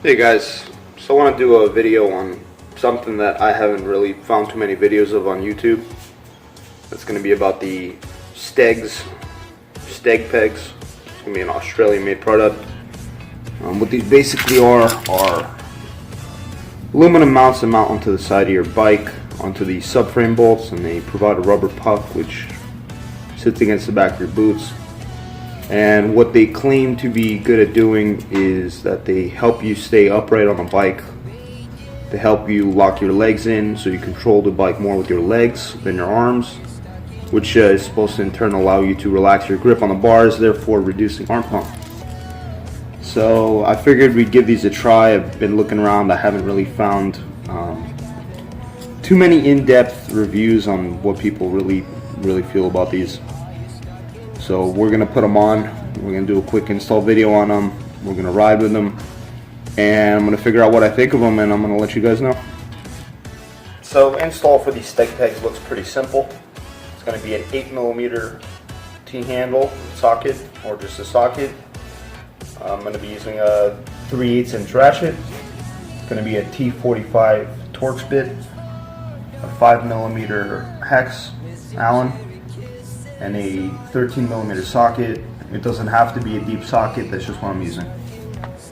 Hey guys, so I want to do a video on something that I haven't really found too many videos of on YouTube. It's going to be about the STEGZ, STEG PEGZ. It's going to be an Australian made product. What these basically are aluminum mounts that mount onto the side of your bike, onto the subframe bolts, and they provide a rubber puck which sits against the back of your boots. And what they claim to be good at doing is that they help you stay upright on the bike. They help you lock your legs in so you control the bike more with your legs than your arms, which is supposed to in turn allow you to relax your grip on the bars, therefore reducing arm pump. So I figured we'd give these a try. I've been looking around. I haven't really found too many in-depth reviews on what people really feel about these. So we're going to put them on, we're going to do a quick install video on them, we're going to ride with them, and I'm going to figure out what I think of them, and I'm going to let you guys know. So install for these STEG PEGZ looks pretty simple. It's going to be an 8mm T-handle socket, or just a socket. I'm going to be using a 3/8 inch ratchet. It's going to be a T45 Torx bit, a 5mm hex Allen, and a 13mm socket. It doesn't have to be a deep socket, that's just what I'm using.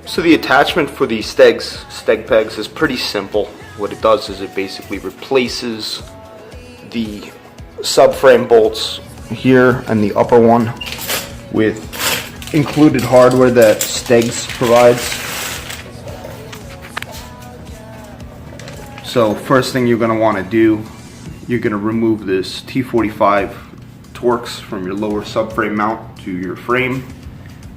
So the attachment for the STEG PEGZ is pretty simple. What it does is it basically replaces the subframe bolts here and the upper one with included hardware that STEGZ provides. So first thing you're going to want to do, you're going to remove this T45 Torx from your lower subframe mount to your frame,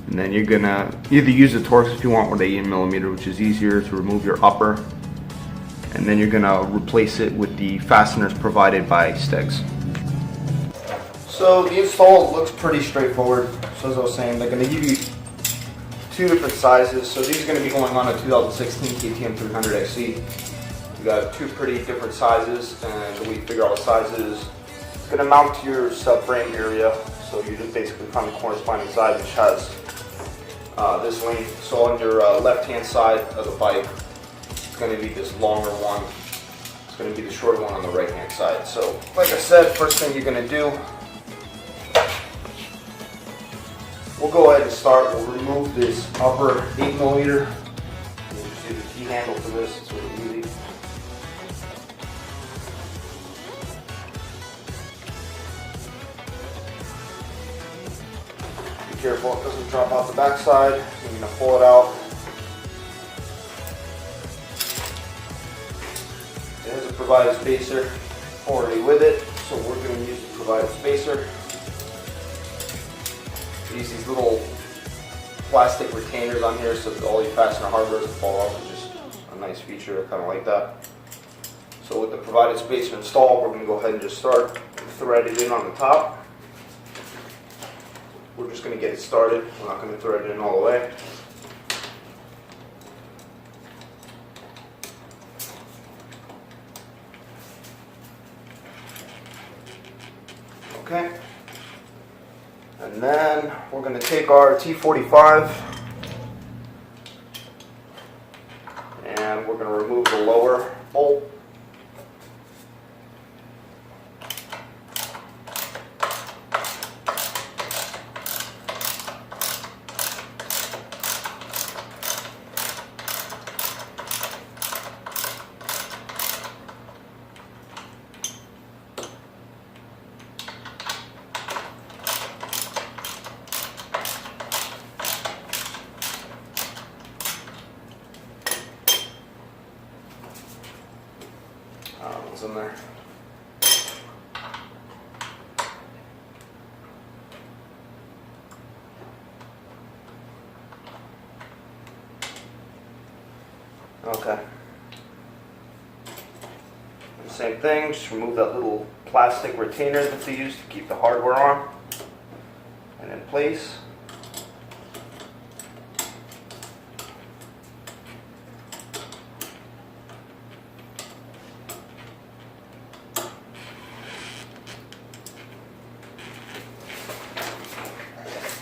and then you're gonna either use the Torx if you want with 8mm, which is easier to remove your upper, and then you're gonna replace it with the fasteners provided by STEGZ. So the install looks pretty straightforward. So as I was saying, they're gonna give you two different sizes. So these are gonna be going on a 2016 KTM 300 XC. We got two pretty different sizes, and we figure out the sizes. Going to mount to your subframe area, so you just basically find the corresponding side, which has this length. So on your left-hand side of the bike, it's going to be this longer one. It's going to be the shorter one on the right-hand side. So, like I said, first thing you're going to do, we'll go ahead and start. We'll remove this upper 8mm. We'll just use the T-handle for this. It's really easy. Careful it doesn't drop out the backside. You're going to pull it out. It has a provided spacer already with it, so we're going to use the provided spacer. Use these little plastic retainers on here so that all your fastener hardware doesn't fall off. It's just a nice feature, kind of like that. So with the provided spacer installed, we're going to go ahead and just start thread it in on the top. We're just going to get it started. We're not going to thread it in all the way. Okay. And then we're going to take our T45 and we're going to remove the lower bolt. What's in there? Okay. And same thing, just remove that little plastic retainer that they use to keep the hardware on and in place.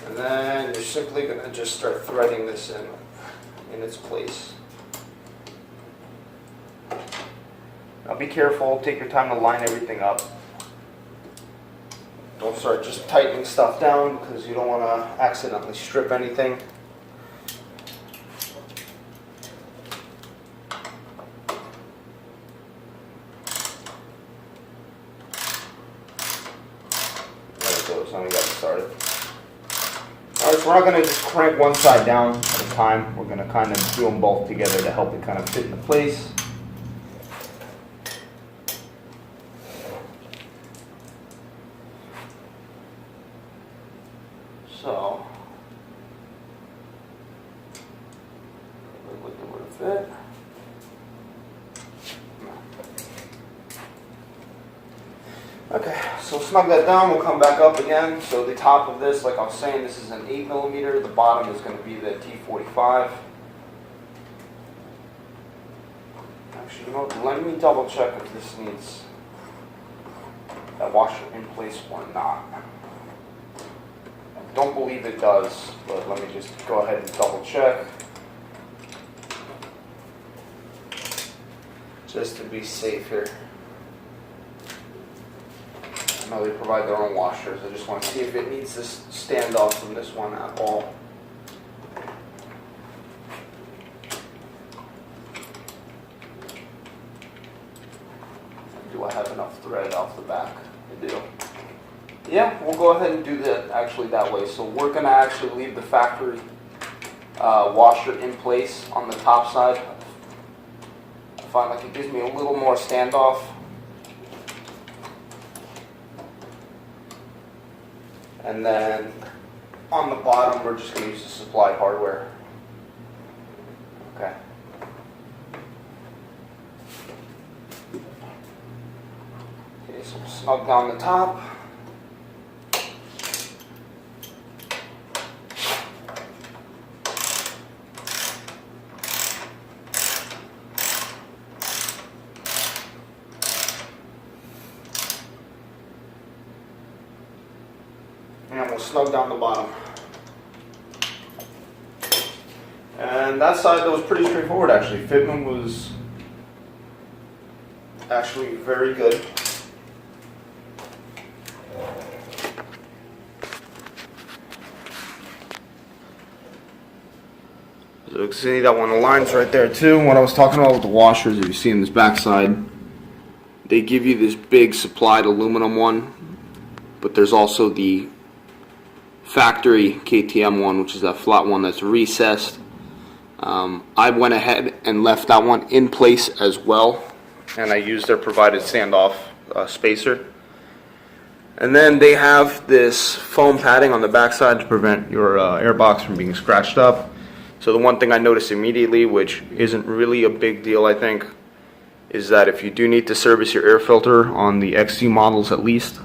And then you're simply going to just start threading this in its place. Now be careful, take your time to line everything up. Don't start just tightening stuff down because you don't want to accidentally strip anything. There it goes, now we got it started. Alright, so we're not going to just crank one side down at a time. We're going to kind of do them both together to help it kind of fit into place. So, we're looking for the fit. Okay, so snug that down, we'll come back up again. So the top of this, like I was saying, this is an 8mm. The bottom is going to be the T45. Actually, you know what, let me double check if this needs a washer in place or not. I don't believe it does, but let me just go ahead and double check. Just to be safe here. I know they provide their own washers. I just want to see if it needs this standoff from this one at all. Do I have enough thread off the back? I do. Yeah, we'll go ahead and do that actually that way. So we're going to actually leave the factory washer in place on the top side. I find like it gives me a little more standoff. And then on the bottom, we're just going to use the supplied hardware. Okay. Okay, so snug down the top. And we'll snug down the bottom. And that side that was pretty straightforward actually. Fitment was actually very good. So you can see that one aligns right there too. What I was talking about with the washers, if you see in this back side, they give you this big supplied aluminum one, but there's also the factory KTM one, which is that flat one that's recessed. I went ahead and left that one in place as well, and I used their provided standoff spacer. And then they have this foam padding on the backside to prevent your airbox from being scratched up. So the one thing I noticed immediately, which isn't really a big deal I think, is that if you do need to service your air filter on the XZ models at least,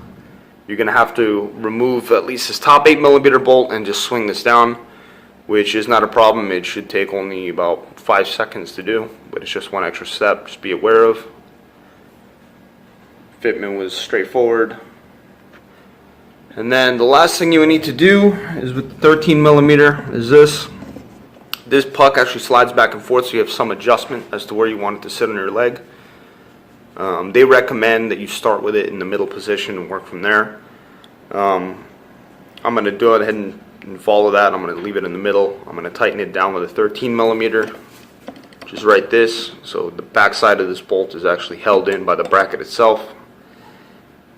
you're going to have to remove at least this top 8mm bolt and just swing this down, which is not a problem. It should take only about 5 seconds to do, but it's just one extra step. Just be aware of. Fitment was straightforward. And then the last thing you would need to do is with the 13mm is this. This puck actually slides back and forth, so you have some adjustment as to where you want it to sit on your leg. They recommend that you start with it in the middle position and work from there. I'm going to go ahead and follow that. I'm going to leave it in the middle. I'm going to tighten it down with a 13mm, which is right this. So the back side of this bolt is actually held in by the bracket itself.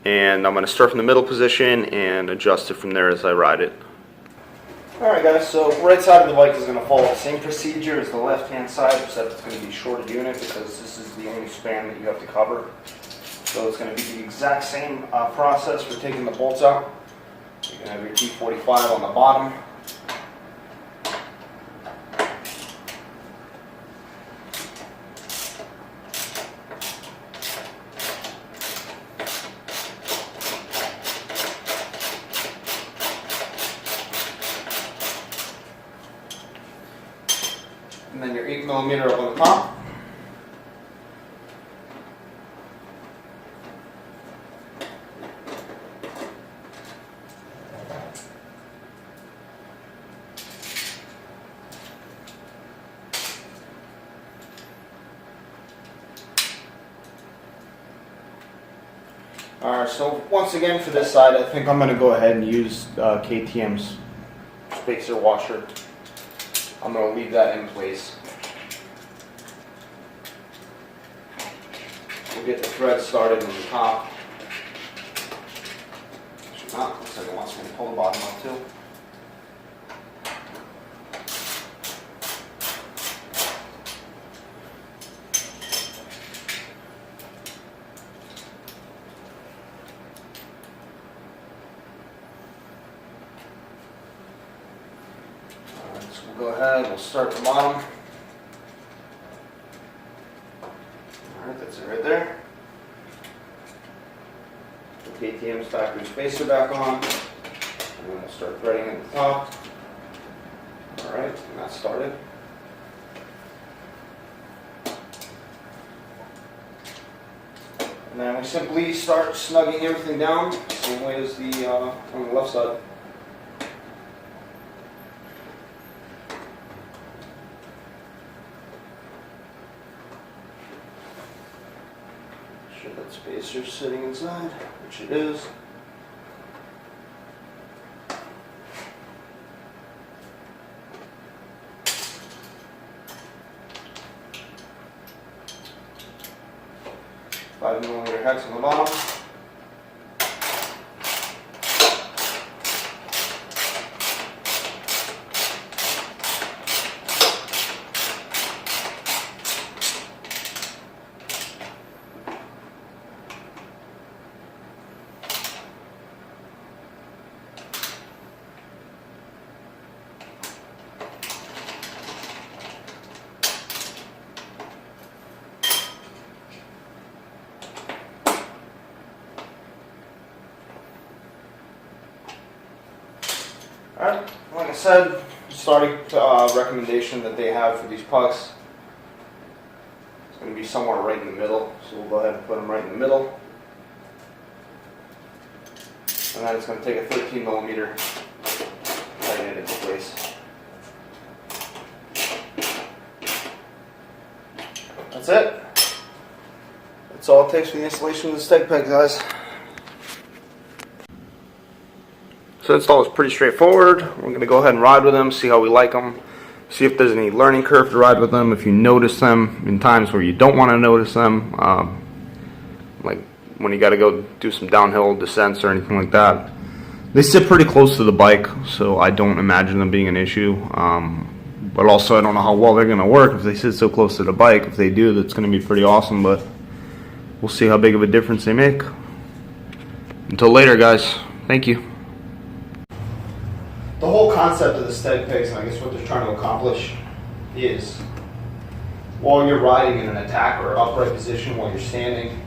And I'm going to start from the middle position and adjust it from there as I ride it. Alright guys, so right side of the bike is going to follow the same procedure as the left hand side, except it's going to be a shorter unit because this is the only span that you have to cover. So it's going to be the exact same process for taking the bolts out. You're going to have your T45 on the bottom. And then your 8mm up on the top. Alright, so once again for this side, I think I'm going to go ahead and use KTM's spacer washer. I'm going to leave that in place. We'll get the thread started on the top. Actually not, looks like it wants me to pull the bottom up too. So we'll go ahead, we'll start at the bottom. Alright, that's it right there. Put KTM's factory spacer back on. And then we'll start threading at the top. Alright, and that's started. And then we simply start snugging everything down, same way as the on the left side. Sure that spacer's sitting inside, which it is. Five millimeter hex on the bottom. Alright, like I said, starting recommendation that they have for these pucks, it's going to be somewhere right in the middle, so we'll go ahead and put them right in the middle. And then it's going to take a 13 millimeter, tighten it into place. That's it. That's all it takes for the installation of the STEG PEGZ, guys. So the install is pretty straightforward. We're going to go ahead and ride with them, see how we like them, see if there's any learning curve to ride with them, if you notice them in times where you don't want to notice them, like when you got to go do some downhill descents or anything like that. They sit pretty close to the bike, so I don't imagine them being an issue. But also I don't know how well they're going to work if they sit so close to the bike. If they do, that's going to be pretty awesome, but we'll see how big of a difference they make. Until later, guys. Thank you. The whole concept of the STEG PEGZ, and I guess what they're trying to accomplish, is while you're riding in an attack or upright position, while you're standing,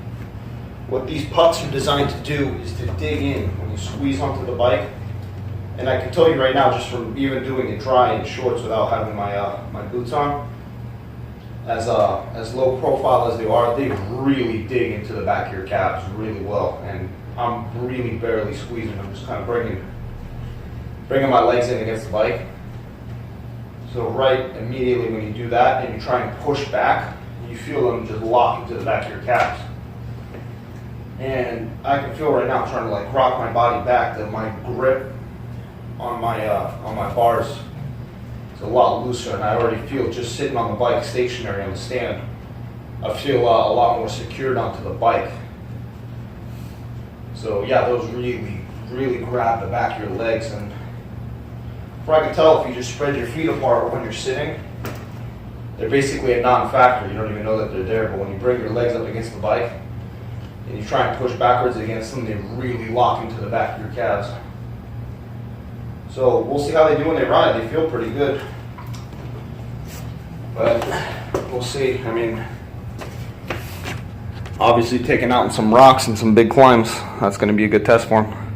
what these pucks are designed to do is to dig in when you squeeze onto the bike. And I can tell you right now, just from even doing it dry in shorts without having my boots on, as low profile as they are, they really dig into the back of your calves really well. And I'm really barely squeezing. I'm just kind of bringing my legs in against the bike. So right immediately when you do that and you try and push back, you feel them just lock into the back of your calves. And I can feel right now trying to like rock my body back that my grip on my bars is a lot looser, and I already feel just sitting on the bike stationary on the stand, I feel a lot more secured onto the bike. So yeah, those really grab the back of your legs, and I can tell if you just spread your feet apart when you're sitting, they're basically a non-factor. You don't even know that they're there, but when you bring your legs up against the bike and you try and push backwards against them, they really lock into the back of your calves. So we'll see how they do when they ride. They feel pretty good, but we'll see. I mean, obviously taking out some rocks and some big climbs, that's going to be a good test for them.